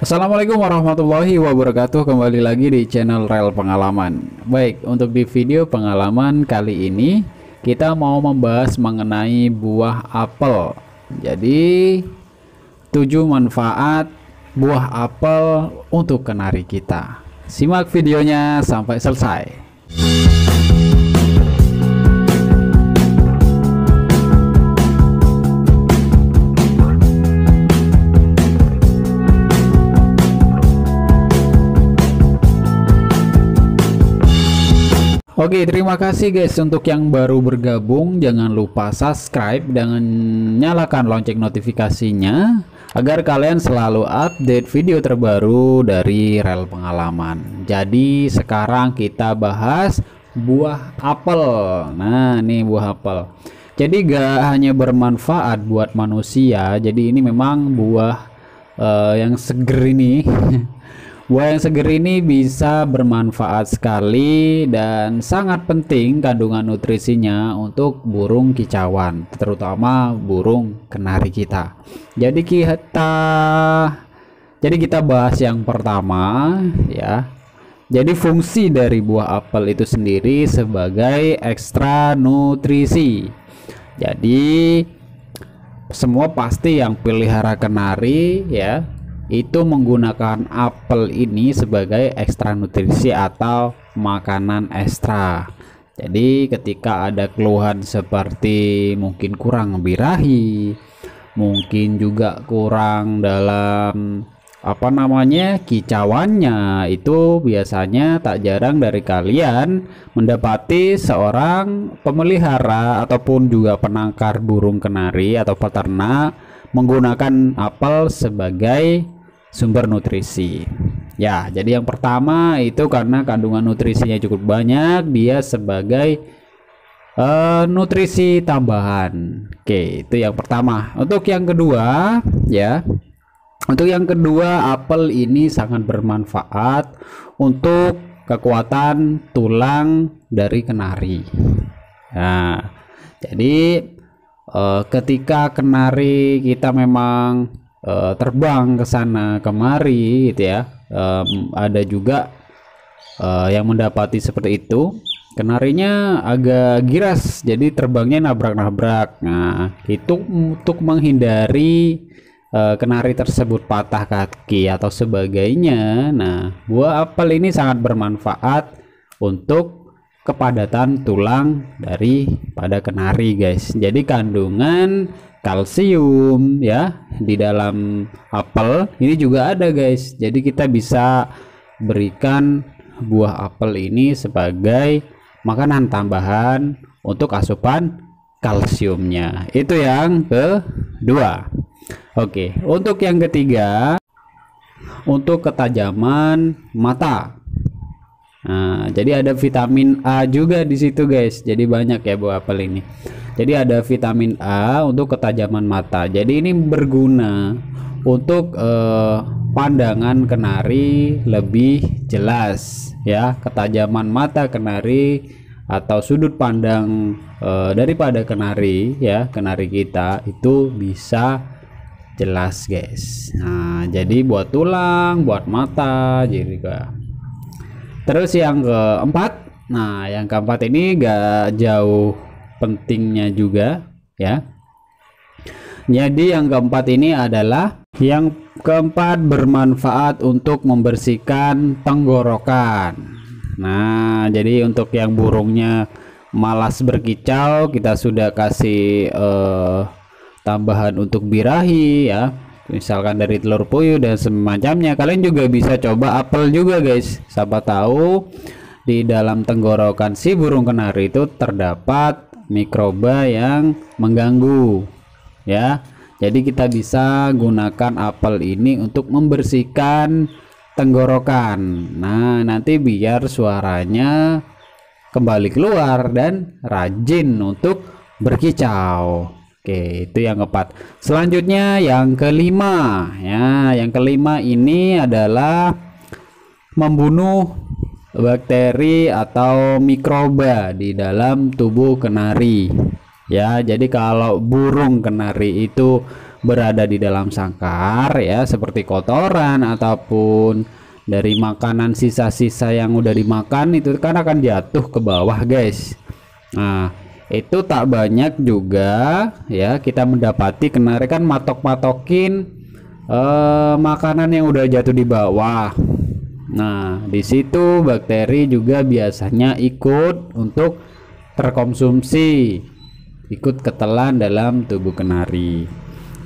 Assalamualaikum warahmatullahi wabarakatuh. Kembali lagi di channel Rel Pengalaman. Baik, untuk di video pengalaman kali ini kita mau membahas mengenai buah apel. Jadi 7 manfaat buah apel untuk kenari kita. Simak videonya sampai selesai. Oke, terima kasih guys untuk yang baru bergabung. Jangan lupa subscribe dan nyalakan lonceng notifikasinya agar kalian selalu update video terbaru dari Rel Pengalaman. Jadi sekarang kita bahas buah apel. Nah, ini buah apel. Jadi gak hanya bermanfaat buat manusia. Jadi ini memang buah yang seger ini. Buah yang seger ini bisa bermanfaat sekali dan sangat penting kandungan nutrisinya untuk burung kicauan, terutama burung kenari kita. Jadi kita bahas yang pertama ya. Jadi fungsi dari buah apel itu sendiri sebagai ekstra nutrisi. Jadi semua pasti yang pelihara kenari ya itu menggunakan apel ini sebagai ekstra nutrisi atau makanan ekstra. Jadi ketika ada keluhan seperti mungkin kurang birahi, mungkin juga kurang dalam kicauannya, itu biasanya tak jarang dari kalian mendapati seorang pemelihara ataupun juga penangkar burung kenari atau peternak menggunakan apel sebagai sumber nutrisi. Ya, jadi yang pertama itu karena kandungan nutrisinya cukup banyak, dia sebagai nutrisi tambahan. Oke, itu yang pertama. Untuk yang kedua, ya. Untuk yang kedua, apel ini sangat bermanfaat untuk kekuatan tulang dari kenari. Nah, jadi ketika kenari kita memang terbang ke sana kemari gitu ya, ada juga yang mendapati seperti itu, kenarinya agak giras, jadi terbangnya nabrak-nabrak. Nah, itu untuk menghindari kenari tersebut patah kaki atau sebagainya. Nah, buah apel ini sangat bermanfaat untuk kepadatan tulang daripada kenari guys. Jadi kandungan kalsium ya di dalam apel ini juga ada guys. Jadi kita bisa berikan buah apel ini sebagai makanan tambahan untuk asupan kalsiumnya. Itu yang kedua. Oke, untuk yang ketiga, untuk ketajaman mata. Nah, jadi ada vitamin A juga di situ guys. Jadi banyak ya buah apel ini. Jadi ada vitamin A untuk ketajaman mata. Jadi ini berguna untuk pandangan kenari lebih jelas ya. Ketajaman mata kenari atau sudut pandang daripada kenari ya, kenari kita itu bisa jelas guys. Nah, jadi buat tulang, buat mata juga. Terus yang keempat, nah yang keempat ini gak jauh pentingnya juga ya. Jadi yang keempat ini adalah yang keempat bermanfaat untuk membersihkan tenggorokan. Nah, jadi untuk yang burungnya malas berkicau, kita sudah kasih tambahan untuk birahi ya, misalkan dari telur puyuh dan semacamnya. Kalian juga bisa coba apel juga guys. Siapa tahu di dalam tenggorokan si burung kenari itu terdapat mikroba yang mengganggu ya. Jadi kita bisa gunakan apel ini untuk membersihkan tenggorokan. Nah, nanti biar suaranya kembali keluar dan rajin untuk berkicau. Oke, itu yang keempat. Selanjutnya yang kelima ya. Yang kelima ini adalah membunuh bakteri atau mikroba di dalam tubuh kenari ya. Jadi kalau burung kenari itu berada di dalam sangkar ya, seperti kotoran ataupun dari makanan sisa-sisa yang udah dimakan, itu kan akan jatuh ke bawah guys. Nah itu tak banyak juga ya kita mendapati kenari kan matok-matokin makanan yang udah jatuh di bawah. Nah di situ bakteri juga biasanya ikut untuk terkonsumsi, ikut ketelan dalam tubuh kenari.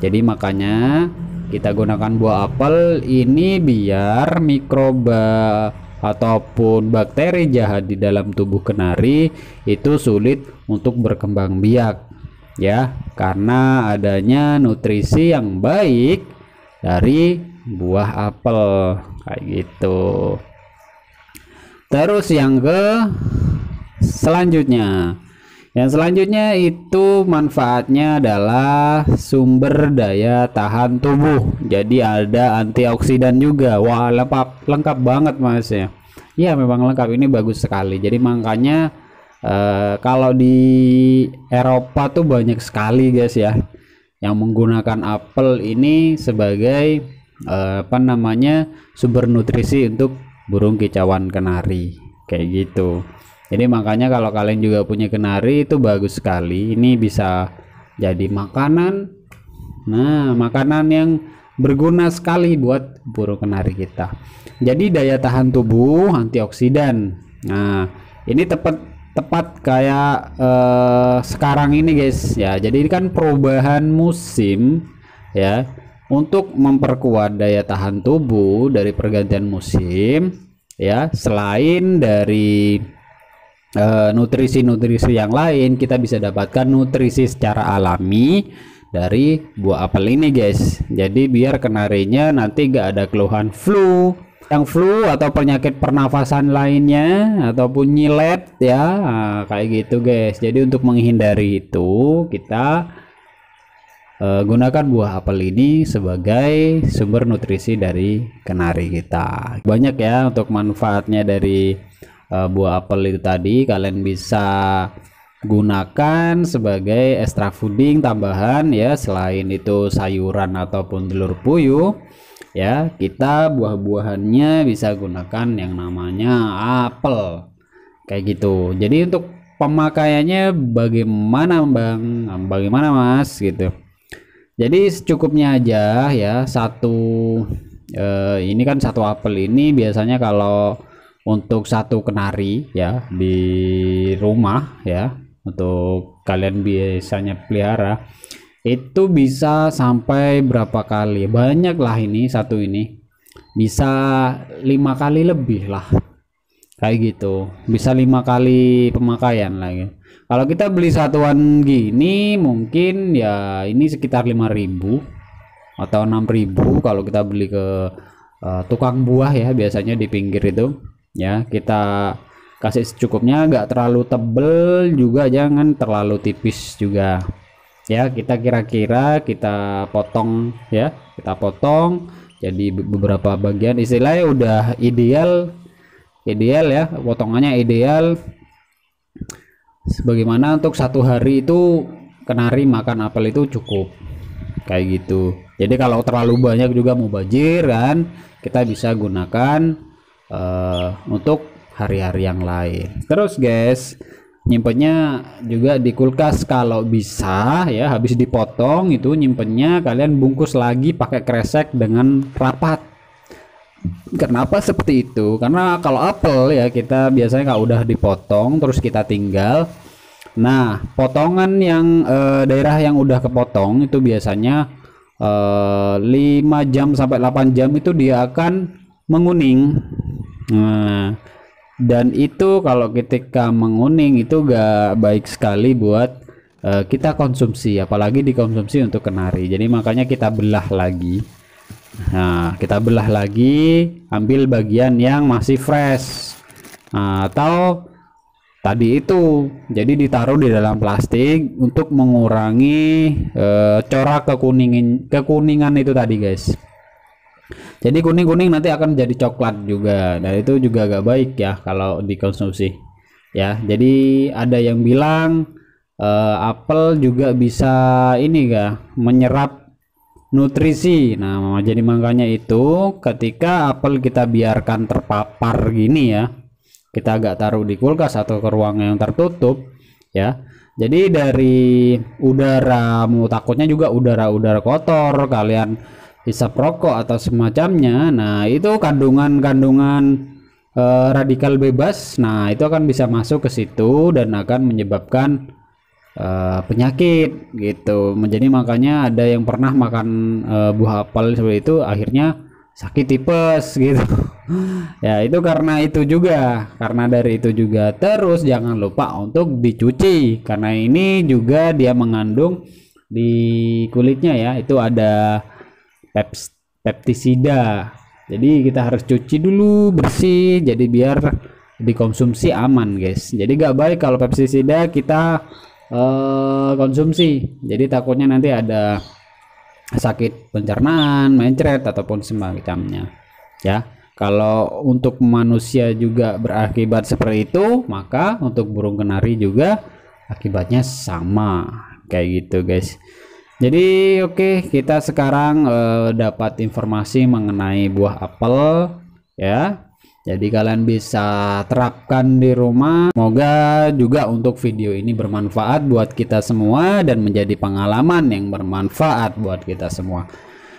Jadi makanya kita gunakan buah apel ini biar mikroba ataupun bakteri jahat di dalam tubuh kenari itu sulit untuk berkembang biak ya, karena adanya nutrisi yang baik dari buah apel kayak gitu. Terus yang selanjutnya itu manfaatnya adalah sumber daya tahan tubuh. Jadi ada antioksidan juga. Wah, lengkap banget mas ya. Ya memang lengkap, ini bagus sekali. Jadi makanya kalau di Eropa tuh banyak sekali guys ya yang menggunakan apel ini sebagai sumber nutrisi untuk burung kicauan kenari kayak gitu. Jadi makanya kalau kalian juga punya kenari itu bagus sekali, ini bisa jadi makanan. Nah makanan yang berguna sekali buat burung kenari kita. Jadi daya tahan tubuh, antioksidan. Nah ini tepat kayak sekarang ini guys ya. Jadi ini kan perubahan musim ya, untuk memperkuat daya tahan tubuh dari pergantian musim ya. Selain dari nutrisi-nutrisi yang lain, kita bisa dapatkan nutrisi secara alami dari buah apel ini guys. Jadi biar kenarinya nanti gak ada keluhan flu atau penyakit pernafasan lainnya ataupun nyilet ya. Nah, kayak gitu guys. Jadi untuk menghindari itu kita gunakan buah apel ini sebagai sumber nutrisi dari kenari kita. Banyak ya untuk manfaatnya dari buah apel itu tadi. Kalian bisa gunakan sebagai extra fooding tambahan ya. Selain itu sayuran ataupun telur puyuh ya, kita buah-buahannya bisa gunakan yang namanya apel kayak gitu. Jadi untuk pemakaiannya bagaimana bang, bagaimana mas gitu. Jadi secukupnya aja ya. Ini kan satu apel ini biasanya kalau untuk satu kenari ya di rumah ya, untuk kalian biasanya pelihara itu bisa sampai berapa kali, banyak lah, ini satu ini bisa 5 kali lebih lah kayak gitu, bisa 5 kali pemakaian lagi. Kalau kita beli satuan gini mungkin ya ini sekitar 5.000 atau 6.000 kalau kita beli ke tukang buah ya, biasanya di pinggir itu ya. Kita kasih secukupnya, nggak terlalu tebel juga, jangan terlalu tipis juga ya. Kita kira-kira kita potong ya, kita potong jadi beberapa bagian, istilahnya udah ideal ya, potongannya ideal sebagaimana untuk satu hari itu kenari makan apel itu cukup kayak gitu. Jadi kalau terlalu banyak juga mubazir kan, kita bisa gunakan untuk hari-hari yang lain. Terus guys, nyimpennya juga di kulkas kalau bisa ya. Habis dipotong itu nyimpennya kalian bungkus lagi pakai kresek dengan rapat. Kenapa seperti itu? Karena kalau apel ya kita biasanya kalau udah dipotong terus kita tinggal, nah potongan yang daerah yang udah kepotong itu biasanya 5 jam sampai 8 jam itu dia akan menguning. Nah dan itu kalau ketika menguning itu gak baik sekali buat kita konsumsi, apalagi dikonsumsi untuk kenari. Jadi makanya kita belah lagi. Nah kita belah lagi, ambil bagian yang masih fresh, atau tadi itu jadi ditaruh di dalam plastik untuk mengurangi corak kekuningan itu tadi guys. Jadi kuning-kuning nanti akan jadi coklat juga, dan itu juga gak baik ya kalau dikonsumsi ya. Jadi ada yang bilang apel juga bisa ini menyerap nutrisi. Nah, jadi makanya itu ketika apel kita biarkan terpapar gini ya, kita agak taruh di kulkas atau ke ruang yang tertutup ya. Jadi dari udara, takutnya juga udara-udara kotor, kalian hisap rokok atau semacamnya. Nah, itu kandungan radikal bebas. Nah, itu akan bisa masuk ke situ dan akan menyebabkan penyakit gitu. Jadi makanya ada yang pernah makan buah apel seperti itu akhirnya sakit tipes gitu. Ya, itu karena itu juga, karena dari itu juga. Terus jangan lupa untuk dicuci karena ini juga dia mengandung di kulitnya ya, itu ada peptisida. Jadi kita harus cuci dulu bersih, jadi biar dikonsumsi aman guys. Jadi gak baik kalau pestisida kita konsumsi, jadi takutnya nanti ada sakit pencernaan, mencret ataupun semacamnya ya. Kalau untuk manusia juga berakibat seperti itu, maka untuk burung kenari juga akibatnya sama kayak gitu guys. Jadi oke, kita sekarang dapat informasi mengenai buah apel ya. Jadi kalian bisa terapkan di rumah. Semoga juga untuk video ini bermanfaat buat kita semua dan menjadi pengalaman yang bermanfaat buat kita semua.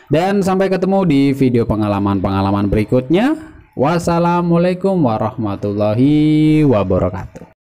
Dan sampai ketemu di video pengalaman-pengalaman berikutnya. Wassalamualaikum warahmatullahi wabarakatuh.